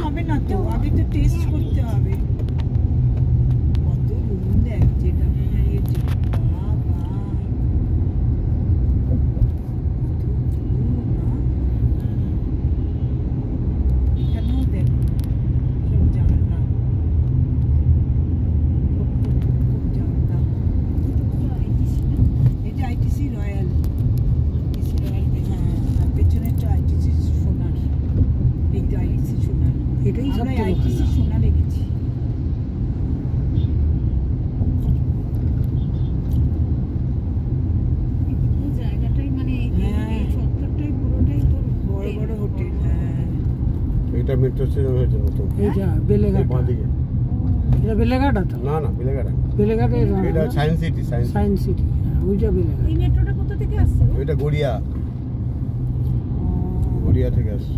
হবে না তো, আগে তো টেস্ট করতে হবে। কত রুম দেখ যেটা হারিয়েছে, বাবা এখানেও দেখ সব জানলা, এটা আইটিসি রয়্যাল, হ্যাঁ পেছনে তো আইটিসি সোনার, এইটা আইটিসি সোনার, এটাই আমরা সবচেয়ে আইটিসি ভালো। সোনা লেগেছি। এই জায়গাটাই মানে এই চত্বরটাই পুরোটাই তোর বড় বড় হোটেল। হ্যাঁ এটা মেট্রো স্টেশন হয়েছে নতুন, এইটা বেলেঘাট, বাঁদিকে। এটা বেলেঘাট তো, না না বেলেঘাট, বেলেঘাটে এটা সায়েন্স সিটি, সায়েন্স সিটি, ওইটা বেলেঘাট। এই মেট্রোটা কোথা থেকে আসছে গো? ওইটা গড়িয়া, গড়িয়া থেকে আসছে।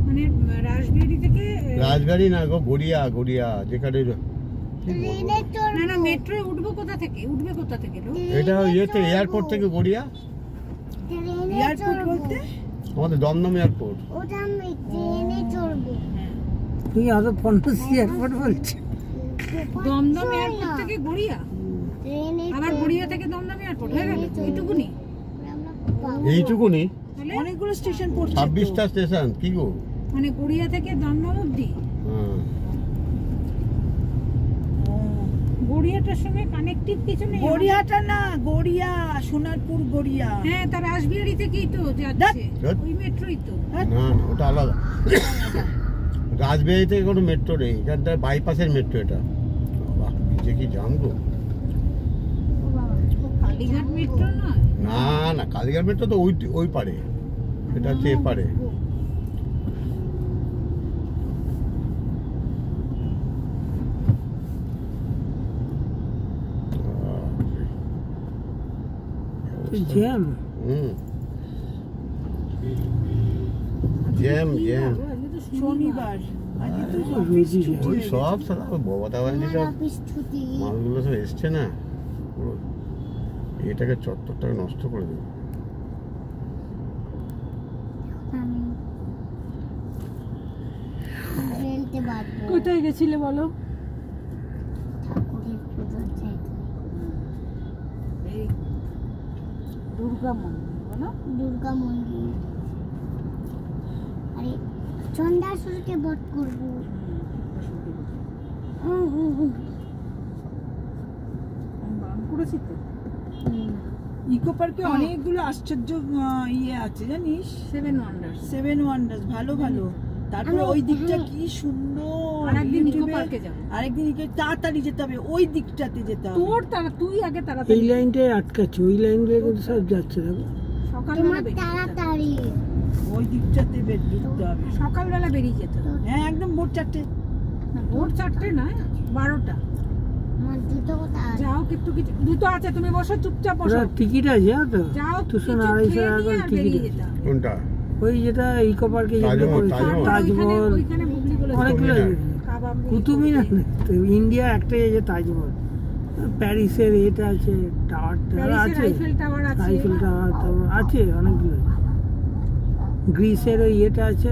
মানে রাজবিহারী থেকে রাজবাড়ি না গো, গড়িয়া, গড়িয়া যেখানে না না মেট্রো উঠবো কোথা থেকে, উঠবে কোথা থেকে লো? এটা ইয়েতে এয়ারপোর্ট থেকে গড়িয়া, এয়ারপোর্ট বলতে আমাদের দমদম এয়ারপোর্ট। ওটা আমি ট্রেনে চড়বো। তুই আরো 50 এয়ারপোর্ট বলছিস? দমদম এয়ারপোর্ট থেকে গড়িয়া, ট্রেনে আবার গড়িয়া থেকে দমদম এয়ারপোর্ট হয়ে গেল এইটুকুনি? আমরা পাবো। এইটুকুনি তাহলে অনেকগুলো স্টেশন পড়ছে তো। 26টা স্টেশন কি গো? মানে গড়িয়া থেকে দমদম অবধি হ্যাঁ। গড়িয়াটার সঙ্গে কানেক্টিভ কিছু নেই? গড়িয়াটা না, গড়িয়া সোনারপুর গড়িয়া। হ্যাঁ তার রাজবিহারী থেকেই তো যাচ্ছে, ধ্যাৎ। ওই মেট্রোই তো। না না ওটা আলাদা। রাজবাড়ি থেকে কোনো মেট্রো নেই, এখানটা বাইপাসের মেট্রো এটা। বাহ যে কি জাম গো। কালীঘাট মেট্রো নয়? না না কালীঘাট মেট্রো তো ওই পারে, এটা হচ্ছে এপারে। Jam, jam jam. শনিবার আজকে তো রোজই অফিস জ্যাম। ছুটি ওই হয়ে সব সারা ববাদা বাহিনী আমার সব অফিস ছুটি। মালগুলো সব এসছে না, পুরো এটাকে চত্বরটাকে নষ্ট করে দেবে। আমি ট্রেনতে বাঁধবো। কোথায় গেছিলে বলো? ঠাকুরের পুজোর জায়গায়। এই দুর্গা মন্দির বলো? দুর্গা মন্দির। আরে চন্দ্রাসুরকে বধ করবো। আমি বারণ করেছি তো। ইকো পার্কে অনেকগুলো আশ্চর্য ইয়ে আছে জানিস, 7 ওয়ান্ডার্স। 7 ওয়ান্ডার্স, ভালো ভালো। তারপরে ওই দিকটা কি সুন্দর। আরেকদিন ইকো ইউটিউবে পার্কে যাবো। আরেকদিন তাড়াতাড়ি যেতে হবে, ওই দিকটাতে যেতে হবে। তোর তুই আগে এই তাড়াতাড়ি লাইনটায় আটকাচ্ছে, ওই লাইন দিয়ে কিন্তু সব যাচ্ছে দেখো। সকালবেলা তোমার বেরিয়ে যেতে হবে। তাড়াতাড়ি। ওই দিকটাতে ঢুকতে হবে। সকালবেলা বেরিয়ে যেতে হবে। হ্যাঁ একদম ভোর 4টে। না, ভোর 4টে নয়, 12টা। আমার দুটো কথা আছে। যাও একটু কিছু দুটো আছে, তুমি বসো চুপচাপ বসো। ওরা টিকিট আছে জানো তো, যাও 200 কিছু 250 খেয়ে টাকা নিয়ে করে আর টিকিট বেরিয়ে আছে। যেতে হবে। কোনটা? ওই যেটা ইকো পার্কে যেগুলো তাজমহল, করেছে, তাজমহল। তাজমহল, ওইখানে বুবলিগুলো অনেকগুলো কুতুব কাবাব কুতুব মিনার না, তো ইন্ডিয়া একটাই আছে তাজমহল। প্যারিসের এটা আছে, টাওয়ার আছে, আইফেল টাওয়ার আছে। আইফেল টাওয়ার তারপর আছে অনেকগুলো। গ্রিসের ওই ইয়েটা আছে,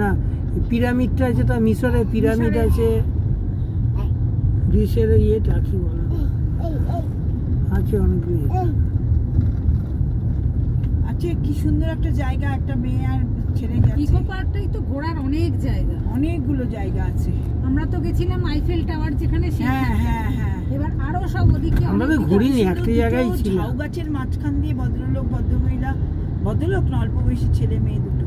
না পিরামিডটা আছে, তা মিশরের পিরামিড আছে। গ্রিসের ওই ইয়েটা কি বলে আছে, অনেকগুলো আচ্ছা কি সুন্দর একটা জায়গা, একটা মেয়ে আর ছেলে গেছে। ইকো পার্কটাই তো ঘোরার অনেক জায়গা, অনেকগুলো জায়গা আছে। আমরা তো গেছিলাম আইফেল টাওয়ার যেখানে, হ্যাঁ হ্যাঁ হ্যাঁ। এবার আরো সব ওদিকে আমরা তো অনেক ঘুরিনি, জায়গা। একটা জায়গায় ছিল। ঝাউ গাছের মাঝখান দিয়ে ভদ্রলোক ভদ্রমহিলা, ভদ্রলোক না অল্প বয়সী ছেলে মেয়ে দুটো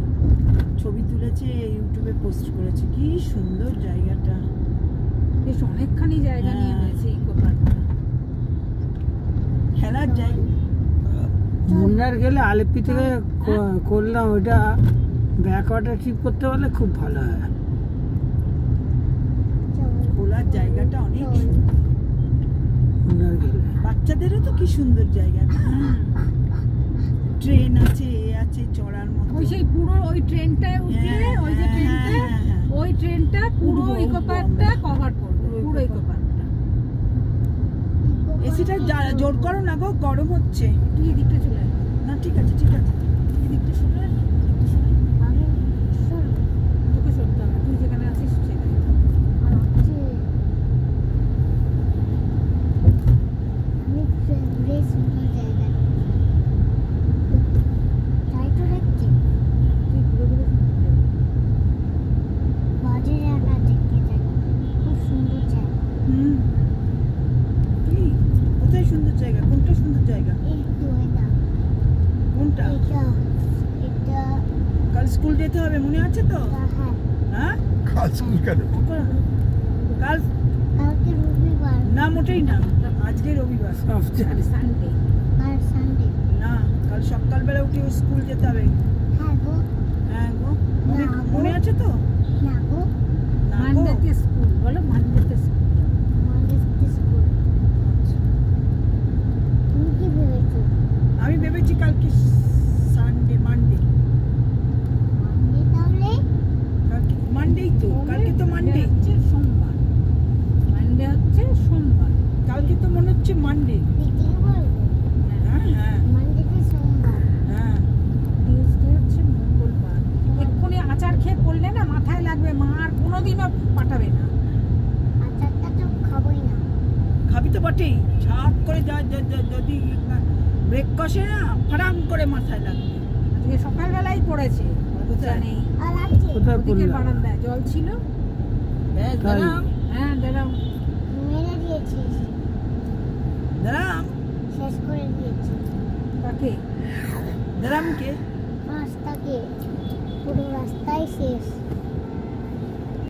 ছবি তুলেছে, ইউটিউবে পোস্ট করেছে। কি সুন্দর জায়গাটা, বেশ অনেকখানি জায়গা নিয়ে হয়েছে ইকো পার্কটা। খেলার জায়গা। মুন্নার গেলে আলেপ্পি থেকে করলাম ওইটা, ব্যাক ওয়াটার ট্রিপ করতে পারলে খুব ভালো হয়। খোলার জায়গাটা অনেক সুন্দর। মুন্নার গেলে বাচ্চাদেরও তো কি সুন্দর জায়গাটা। ট্রেন আছে, এ আছে চড়ার মতো। ওই সেই পুরো ওই ট্রেনটায় উঠলে, ওই যে ট্রেনটা, ওই ট্রেনটা পুরো ইকো পার্কটা কভার করবে, পুরো ইকো পার্কটা। এসিটা জোর করো না গো, গরম হচ্ছে। তুই এদিকটা চলে আয়। না ঠিক আছে ঠিক আছে, এদিকটা শুনে আমি শোনো, মনে আছে তো? হ্যাঁ হ্যাঁ কাল স্কুল কেন? কাল কালকে রবিবার না, মোটেই না, আজকে রবিবার। সব জানি। সানডে আর সানডে না, কাল সকালবেলা উঠে স্কুল যেতে হবে। হ্যাঁ গো হ্যাঁ গো, মনে না গো। মনে আছে তো? না গো না গো। মানডেতে স্কুল বলো, মানডেতে স্কুল। মানডে স্কুল তুমি কি ভেবেছো আমি ভেবেছি কালকে সানডে, মানডে। মানডে তাহলে কালকে মানডেই তো, কালকে তো মানডে। হচ্ছে সোমবার, মানডে হচ্ছে সোমবার। কালকে তো মনে হচ্ছে মানডে। বিকেলে বলবো হ্যাঁ হ্যাঁ মানডেতে সোমবার হ্যাঁ। টিউসডে হচ্ছে মঙ্গলবার। এক্ষুনি আচার খেয়ে পড়লে না মাথায় লাগবে, মা আর কোনোদিনও পাঠাবে না। আচারটা তো খাবোই না খাবি তো বটেই, ঝাপ করে যদি ব্রেক কষে না, ফারাম করে মাথায় লাগবে। আজকে সকালবেলাই পড়েছে, কোথায়? নেই আর আছে কোথায় ওদিকে পড়লাম? বারান্দায় জল ছিল। ব্যাস, তাই? দাঁড়াম হ্যাঁ দাঁড়াও, মেরে দিয়েছিস দাঁড়াম শেষ করে দিয়েছিস কাকে? দাঁড়াম কে? রাস্তাকে পুরো রাস্তায় শেষ